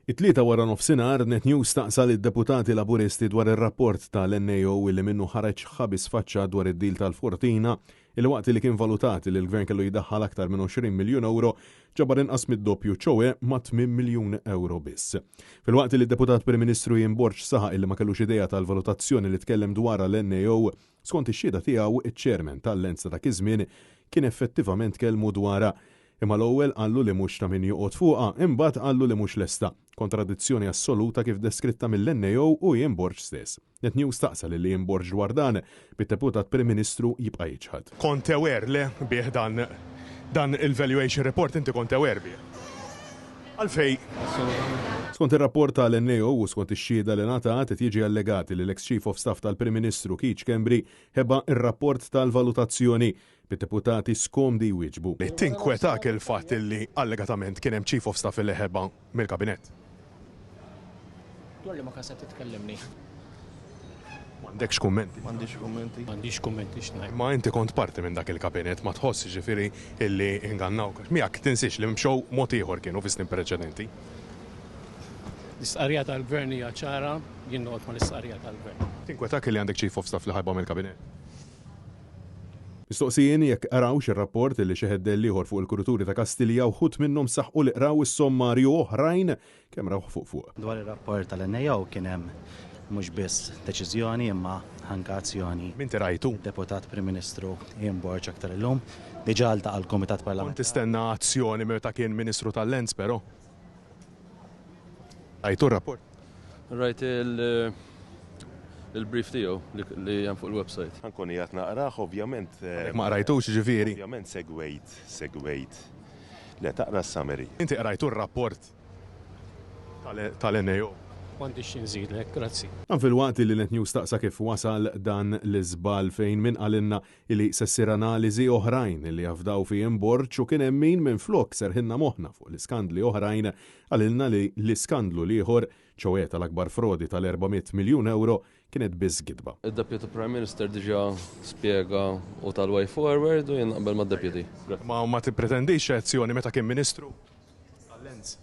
It-tlieta wara nofsinhar Net News staqsa lid-deputati Laburisti dwar ir-rapport tal-NAO illi minnu ħareġ ħabis faċċa dwar id-dil tal-Fortina il-waqt li kien valutati li l-Gvern kellu jdaħħal aktar minn 20 miljun euro ġabar inqas mid-doppju ċowe ma' 8 miljun euro biss. Fil-waqt li d-deputat Prim Ministru Jien Borġ saħaq illi ma kellux idea tal-valutazzjoni li tkellem dwarha l-NAO, skont ix-xhieda tiegħu iċ-chairman tal-Lens ta' dak iż-żmien kien effettivament kellmu dwarha. Imma l-ewwel qallu li mhux ta' min joqgħod fuqha, imbagħad qallu li mhux lesta. Kontradizzjoni assoluta kif deskritta mill-NAO u Jien Borġ stess. Net News staqsa li Jien Borġ dwar dan bit-deputat Prim Ministru jibqa' jiġħad. Kont aware li bih dan il-valuation report inti kont aware bih. Għalfej. Skont ir-rapport tal-NAO u skont ix-xhieda li ngħatat qed jiġi allegati li l-ex Chief of Staff tal-Prim Ministru Keith Kembry ħeba ir-rapport tal-valutazzjoni bid-deputati skomdi jwieġbu. Tinkwetak il-fatt li allegatament kien hemm Chief of Staff li ħeba mill-kabinett. Dwar li ma kasab titkellimni. M'għandekx kummenti. M'għandix kummenti x'ngħid. Ma inti kont parti minn dak il-kabinett ma tħoss ġifieri illi ingannawk. Miegħek tinsix li mxew mod ieħor kienu fis-snin preċedenti. L-istqarrija tal-Gvern hija ċara, jien noqgħod ma l-istqarrija tal-Gvern. Tinkwetak li għandek Chief of Staff li ħajba mill-kabinett. Mistoqsijien jekk arawx ir-rapport li xi ħeddel ieħor fuq il-Kurituri ta' Kastilja u ħut minnhom saħħu li qraw is-sommarju oħrajn kemm raw fuq. Dwar ir-rapport tal-NAO kien hemm mhux biss deċiżjoni imma anke azzjoni. Minti rajtu? Deputat Prim Ministru Jien Borġ aktar illum diġà ltaqa' l-Kumitat Parlamentari. Kont tistenna azzjoni meta kien Ministru tal-Lens però. Rajtu r-rapport? Rajt il-brief tiegħu li hemm fuq il-website. Ankun qiegħed naqrah ovvjament. Ma rajtux ġifieri. Ovvjament segwejt. Le taqra s-summary. Inti qrajtu r-rapport tal-NAO. M'għandix inżidlek, grazzi. Fil-waqt li Net News staqsa kif wasal dan l-iżbal fejn min qalinna li sessir analiżi oħrajn li jafdaw fi Jien Borġ u kien hemm min minn flok serħinna moħħna fuq l-iskandli oħrajn qalilna li l-iskandlu ieħor ċowet tal-akbar frodi tal-400 miljun euro kienet biss gidba. Id-Deputy Prime Minister diġà spjega u tal-way forward u jien naqbel mad-Deputy. Ma tippretendix azzjoni meta kien Ministru tal-Lens.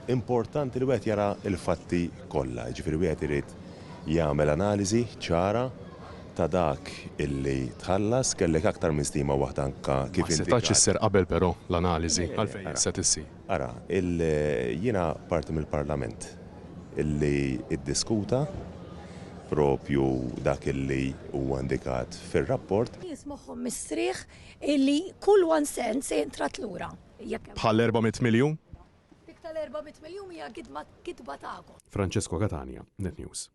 Importanti li wieħed jara l-fatti kollha, ġifieri wieħed irid jagħmel analiżi ċara ta' dak illi tħallas kellek aktar minn stima waħda anke kif inti. Ma setax isser qabel però l-analiżi għalfejn se tissir. Ara, jiena parti mill-Parlament illi iddiskuta propju dak illi huwa indikat fir-rapport. Jismoħħhom mistrieħ illi kull 1 cent se jintrat lura. Bħal 400 miljun? Dik tal-400 miljun hija kitba tagħkom. Francesco Catania, Net News.